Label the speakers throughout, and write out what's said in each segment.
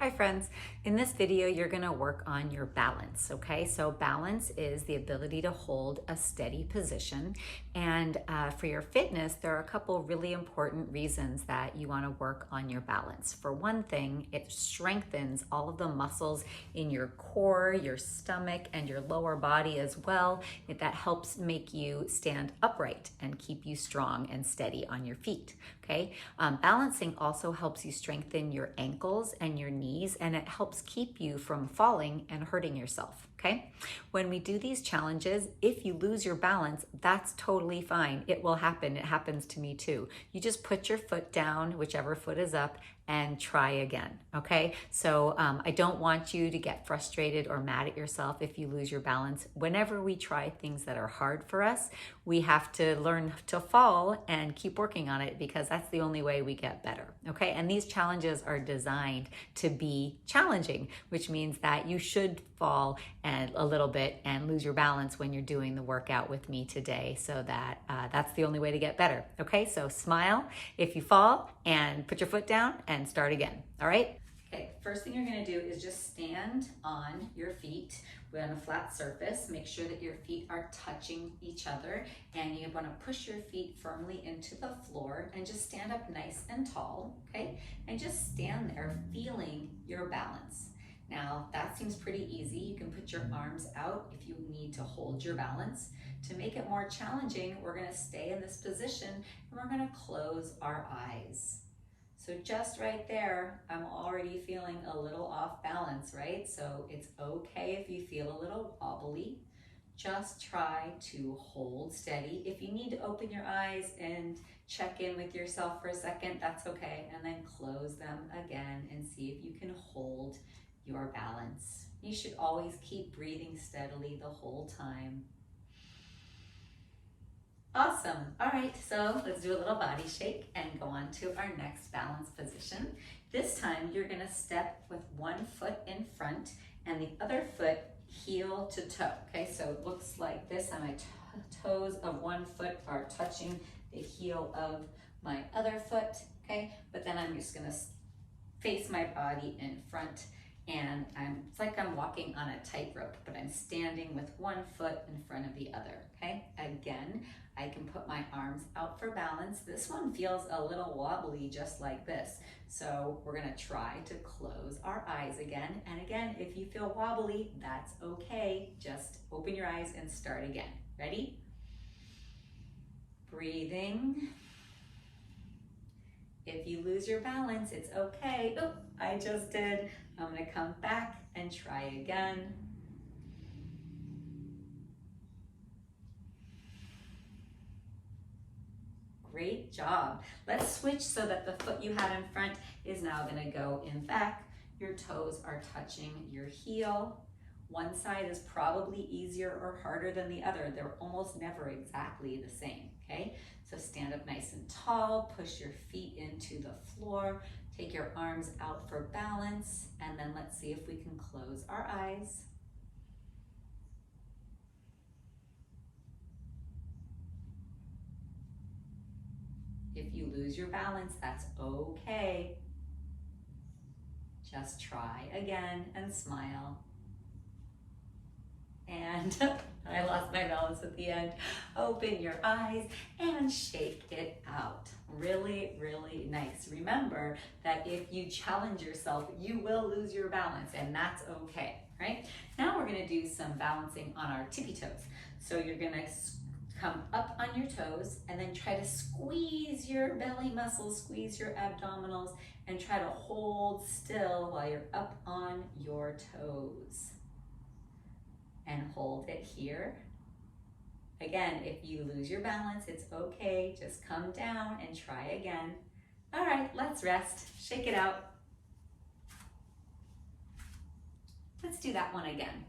Speaker 1: Hi friends, in this video you're going to work on your balance, okay? So balance is the ability to hold a steady position, and for your fitness there are a couple really important reasons that you want to work on your balance. For one thing, it strengthens all of the muscles in your core, your stomach, and your lower body as well. That helps make you stand upright and keep you strong and steady on your feet, okay? Balancing also helps you strengthen your ankles and your knees, and it helps keep you from falling and hurting yourself, okay? When we do these challenges, if you lose your balance, that's totally fine. It will happen. It happens to me too. You just put your foot down, whichever foot is up, and try again, okay? So I don't want you to get frustrated or mad at yourself if you lose your balance. Whenever we try things that are hard for us, we have to learn to fall and keep working on it, because that's the only way we get better, okay? And these challenges are designed to be challenging, which means that you should fall and a little bit and lose your balance when you're doing the workout with me today, so that that's the only way to get better, okay? So smile if you fall and put your foot down and start again, all right? Okay, first thing you're gonna do is just stand on your feet. We're on a flat surface. Make sure that your feet are touching each other, and you wanna push your feet firmly into the floor and just stand up nice and tall, okay? And just stand there feeling your balance. Now, that seems pretty easy. You can put your arms out if you need to hold your balance. To make it more challenging, we're gonna stay in this position and we're gonna close our eyes. So just right there, I'm already feeling a little off balance, right? So it's okay if you feel a little wobbly. Just try to hold steady. If you need to open your eyes and check in with yourself for a second, that's okay. And then close them again and see if you can hold your balance. You should always keep breathing steadily the whole time. Awesome. All right, so let's do a little body shake and go on to our next balance position. This time you're gonna step with one foot in front and the other foot heel to toe. Okay, so it looks like this, and my toes of one foot are touching the heel of my other foot, okay? But then I'm just gonna face my body in front, and it's like I'm walking on a tightrope, but I'm standing with one foot in front of the other, okay? Again, I can put my arms out for balance. This one feels a little wobbly, just like this. So we're gonna try to close our eyes again. And again, if you feel wobbly, that's okay. Just open your eyes and start again. Ready? Breathing. If you lose your balance, it's okay. Oh, I just did. I'm gonna come back and try again. Great job. Let's switch so that the foot you had in front is now gonna go in back. Your toes are touching your heel. One side is probably easier or harder than the other. They're almost never exactly the same, okay? So stand up nice and tall, push your feet into the floor, take your arms out for balance, and then let's see if we can close our eyes. If you lose your balance, that's okay. Just try again and smile. And I lost my balance at the end. Open your eyes and shake it out. Really, really nice. Remember that if you challenge yourself, you will lose your balance, and that's okay, right? Now we're gonna do some balancing on our tippy toes. So you're gonna come up on your toes and then try to squeeze your belly muscles, squeeze your abdominals, and try to hold still while you're up on your toes. And hold it here. Again, if you lose your balance, it's okay. Just come down and try again. All right, let's rest. Shake it out. Let's do that one again.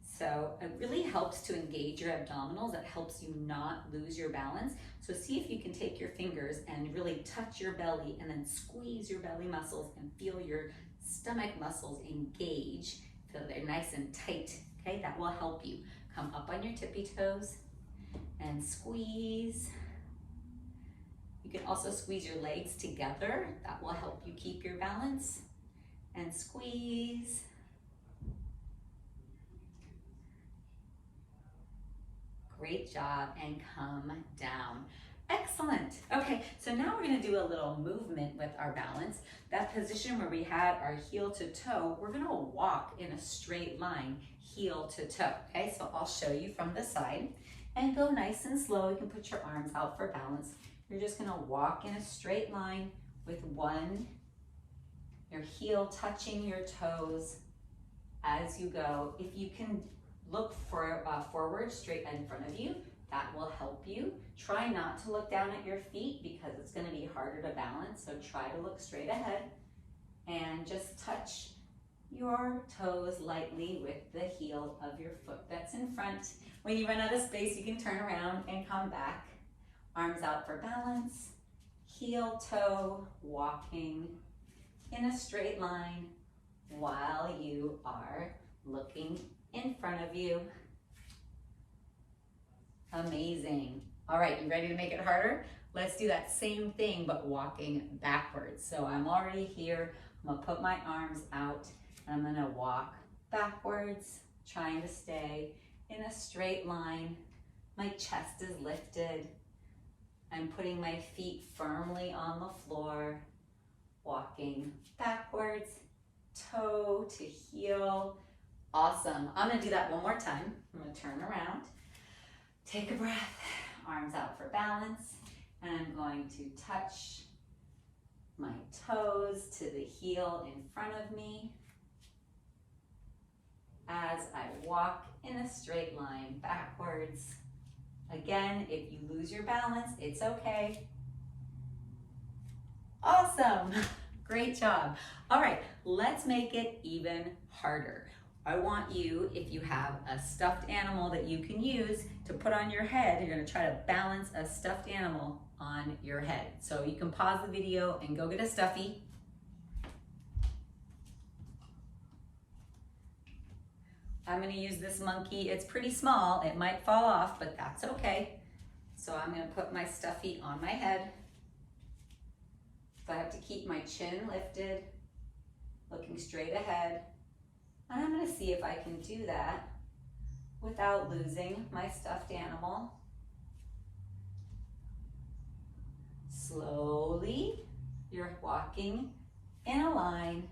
Speaker 1: So it really helps to engage your abdominals. It helps you not lose your balance. So see if you can take your fingers and really touch your belly and then squeeze your belly muscles and feel your stomach muscles engage so they're nice and tight. Okay, that will help you. Come up on your tippy toes and squeeze. You can also squeeze your legs together. That will help you keep your balance. and squeeze. Great job, and come down. Excellent. Okay, so now we're gonna do a little movement with our balance. That position where we had our heel to toe, we're gonna walk in a straight line, heel to toe. Okay, so I'll show you from the side and go nice and slow. You can put your arms out for balance. You're just gonna walk in a straight line with your heel touching your toes as you go. If you can look forward straight in front of you, that will help you. Try not to look down at your feet because it's going to be harder to balance, so try to look straight ahead and just touch your toes lightly with the heel of your foot that's in front. When you run out of space, you can turn around and come back. Arms out for balance, heel toe, walking in a straight line while you are looking in front of you. Amazing. All right, you ready to make it harder? Let's do that same thing, but walking backwards. So I'm already here. I'm gonna put my arms out and I'm gonna walk backwards, trying to stay in a straight line. My chest is lifted. I'm putting my feet firmly on the floor, walking backwards, toe to heel. Awesome. I'm gonna do that one more time. I'm gonna turn around, take a breath, arms out for balance, and I'm going to touch my toes to the heel in front of me as I walk in a straight line backwards. Again, if you lose your balance, it's okay. Awesome. Great job. All right, let's make it even harder. I want you, if you have a stuffed animal that you can use to put on your head, you're gonna try to balance a stuffed animal on your head. So you can pause the video and go get a stuffy. I'm gonna use this monkey. It's pretty small. It might fall off, but that's okay. So I'm gonna put my stuffy on my head. So I have to keep my chin lifted, looking straight ahead. And I'm gonna see if I can do that without losing my stuffed animal. Slowly, you're walking in a line,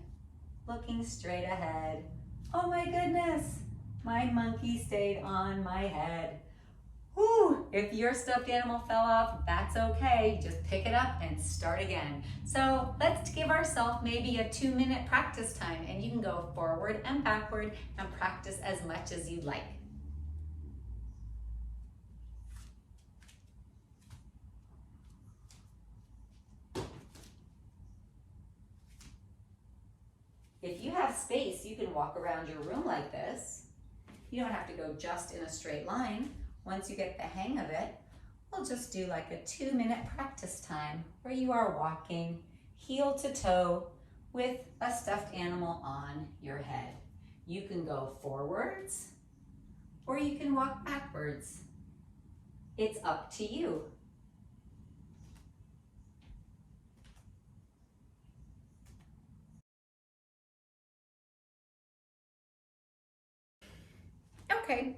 Speaker 1: looking straight ahead. Oh my goodness, my monkey stayed on my head. Whew, if your stuffed animal fell off, that's okay. Just pick it up and start again. So let's give ourselves maybe a 2-minute practice time, and you can go forward and backward and practice as much as you'd like. If you have space, you can walk around your room like this. You don't have to go just in a straight line. Once you get the hang of it, we'll just do like a 2-minute practice time where you are walking heel to toe with a stuffed animal on your head. You can go forwards or you can walk backwards. It's up to you. Okay,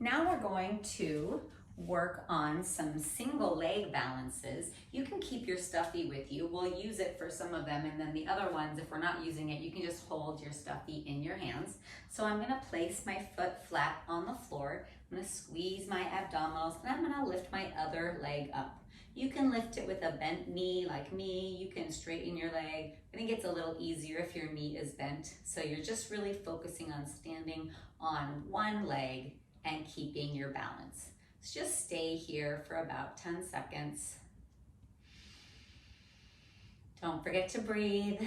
Speaker 1: now we're going to work on some single leg balances. You can keep your stuffy with you. We'll use it for some of them, and then the other ones, if we're not using it, you can just hold your stuffy in your hands. So I'm gonna place my foot flat on the floor. I'm gonna squeeze my abdominals, and I'm gonna lift my other leg up. You can lift it with a bent knee like me. You can straighten your leg. I think it's a little easier if your knee is bent. So you're just really focusing on standing on one leg and keeping your balance. So just stay here for about 10 seconds. Don't forget to breathe.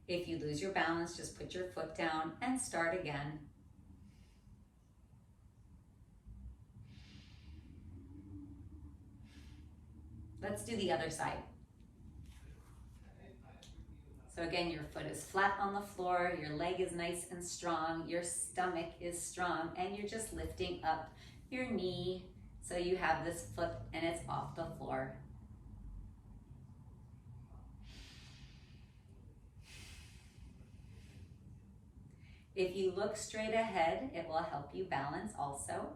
Speaker 1: If you lose your balance, just put your foot down and start again. Let's do the other side. So again, your foot is flat on the floor, your leg is nice and strong, your stomach is strong, and you're just lifting up your knee so you have this foot and it's off the floor. If you look straight ahead, it will help you balance also.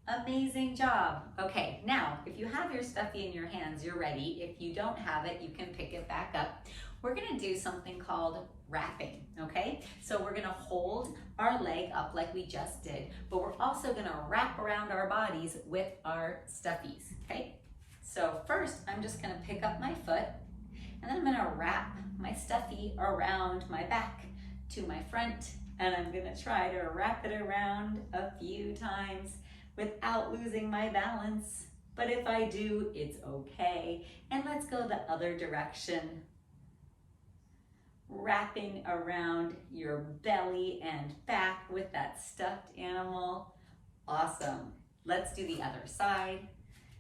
Speaker 1: Amazing job. Okay, now, if you have your stuffy in your hands, you're ready. If you don't have it, you can pick it back up. We're gonna do something called wrapping, okay? So we're gonna hold our leg up like we just did, but we're also gonna wrap around our bodies with our stuffies, okay? So first, I'm just gonna pick up my foot, and then I'm gonna wrap my stuffy around my back to my front, and I'm gonna try to wrap it around a few times without losing my balance. But if I do, it's okay. And let's go the other direction. Wrapping around your belly and back with that stuffed animal. Awesome. Let's do the other side.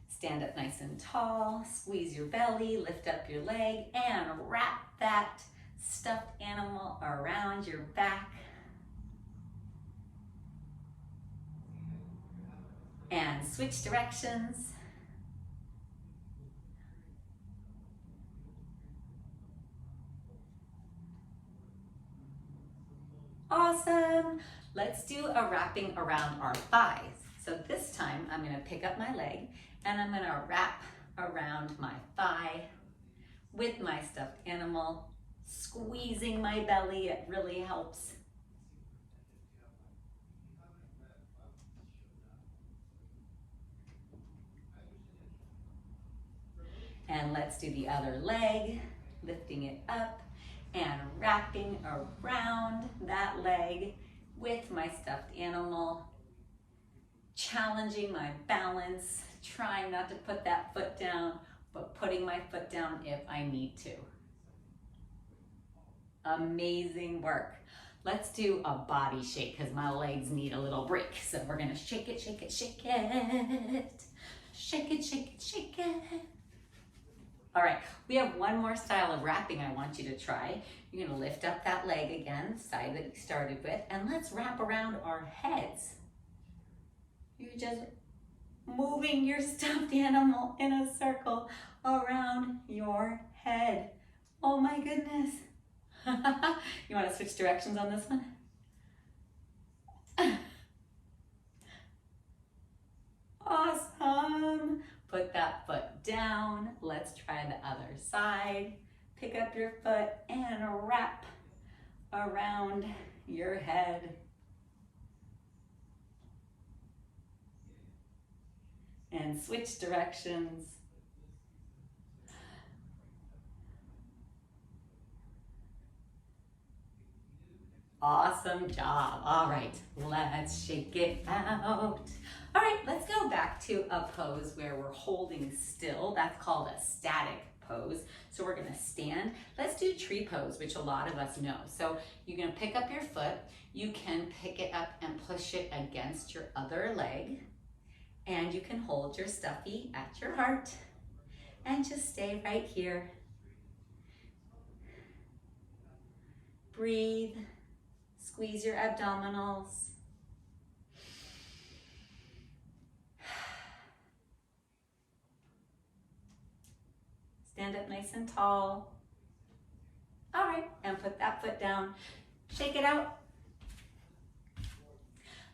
Speaker 1: Stand up nice and tall, squeeze your belly, lift up your leg, and wrap that stuffed animal around your back. And switch directions. Awesome. Let's do a wrapping around our thighs. So this time I'm gonna pick up my leg and I'm gonna wrap around my thigh with my stuffed animal, squeezing my belly. It really helps. And let's do the other leg, lifting it up and wrapping around that leg with my stuffed animal, challenging my balance, trying not to put that foot down, but putting my foot down if I need to. Amazing work. Let's do a body shake because my legs need a little break. So we're gonna shake it, shake it, shake it. Shake it, shake it, shake it. All right, we have one more style of wrapping I want you to try. You're gonna lift up that leg again, side that you started with, and let's wrap around our heads. You're just moving your stuffed animal in a circle around your head. Oh my goodness. You wanna switch directions on this one? Awesome. Put that foot down. Let's try the other side. Pick up your foot and wrap around your head. And switch directions. Awesome job. All right, let's shake it out. All right, let's go back to a pose where we're holding still. That's called a static pose. So we're gonna stand. Let's do tree pose, which a lot of us know. So you're gonna pick up your foot. You can pick it up and push it against your other leg. And you can hold your stuffy at your heart and just stay right here. Breathe. Squeeze your abdominals. Stand up nice and tall. All right, and put that foot down. Shake it out.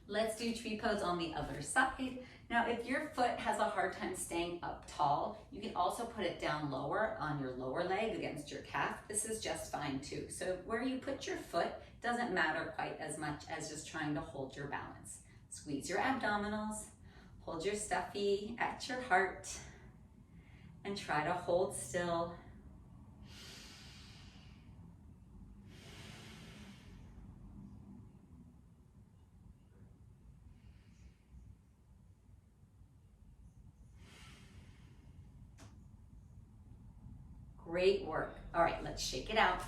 Speaker 1: Let's do tree pose on the other side. Now, if your foot has a hard time staying up tall, you can also put it down lower on your lower leg against your calf. This is just fine too. So where you put your foot doesn't matter quite as much as just trying to hold your balance. Squeeze your abdominals, hold your stuffy at your heart, and try to hold still. Great work. All right, let's shake it out.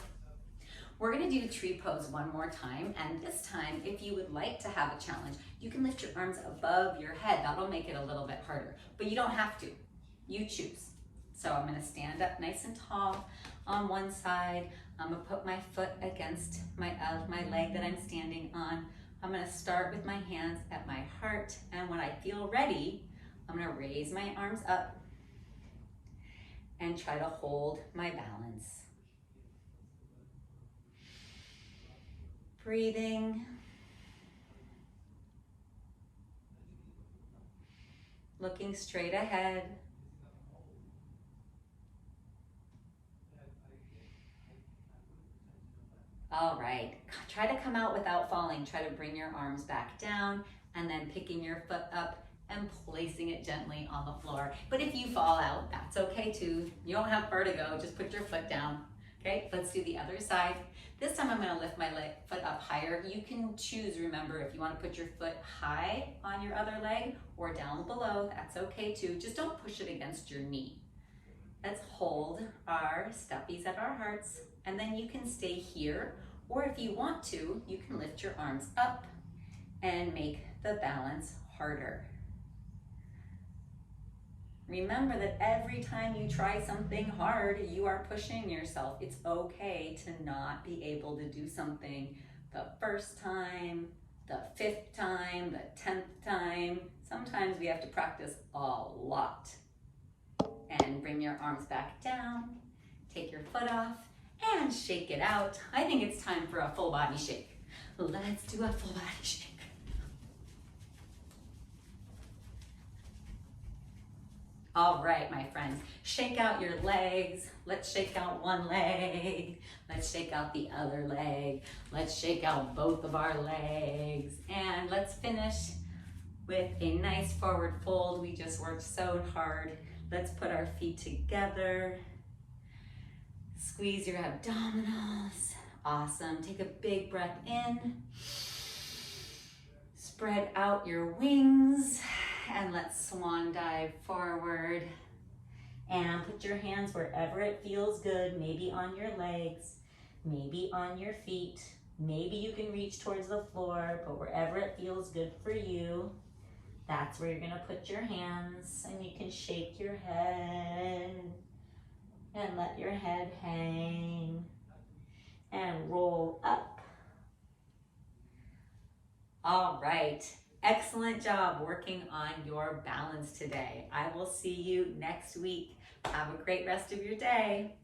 Speaker 1: We're gonna do tree pose one more time, and this time, if you would like to have a challenge, you can lift your arms above your head. That'll make it a little bit harder, but you don't have to. You choose. So I'm gonna stand up nice and tall on one side. I'm gonna put my foot against my leg that I'm standing on. I'm gonna start with my hands at my heart, and when I feel ready, I'm gonna raise my arms up and try to hold my balance. breathing. Looking straight ahead. All right, try to come out without falling. Try to bring your arms back down and then picking your foot up and placing it gently on the floor. But if you fall out, that's okay too. You don't have vertigo, just put your foot down. Okay, let's do the other side. This time I'm gonna lift my foot up higher. You can choose, remember, if you wanna put your foot high on your other leg or down below, that's okay too. Just don't push it against your knee. Let's hold our steppies at our hearts, and then you can stay here, or if you want to, you can lift your arms up and make the balance harder. Remember that every time you try something hard, you are pushing yourself. It's okay to not be able to do something the first time, the 5th time, the 10th time. Sometimes we have to practice a lot. And bring your arms back down, take your foot off, and shake it out. I think it's time for a full body shake. Let's do a full body shake. All right, my friends, shake out your legs. Let's shake out one leg. Let's shake out the other leg. Let's shake out both of our legs. And let's finish with a nice forward fold. We just worked so hard. Let's put our feet together. Squeeze your abdominals. Awesome. Take a big breath in. Spread out your wings. And let's swan dive forward. And put your hands wherever it feels good. Maybe on your legs. Maybe on your feet. Maybe you can reach towards the floor, but wherever it feels good for you. That's where you're gonna put your hands, and you can shake your head and let your head hang and roll up. All right, excellent job working on your balance today. I will see you next week. Have a great rest of your day.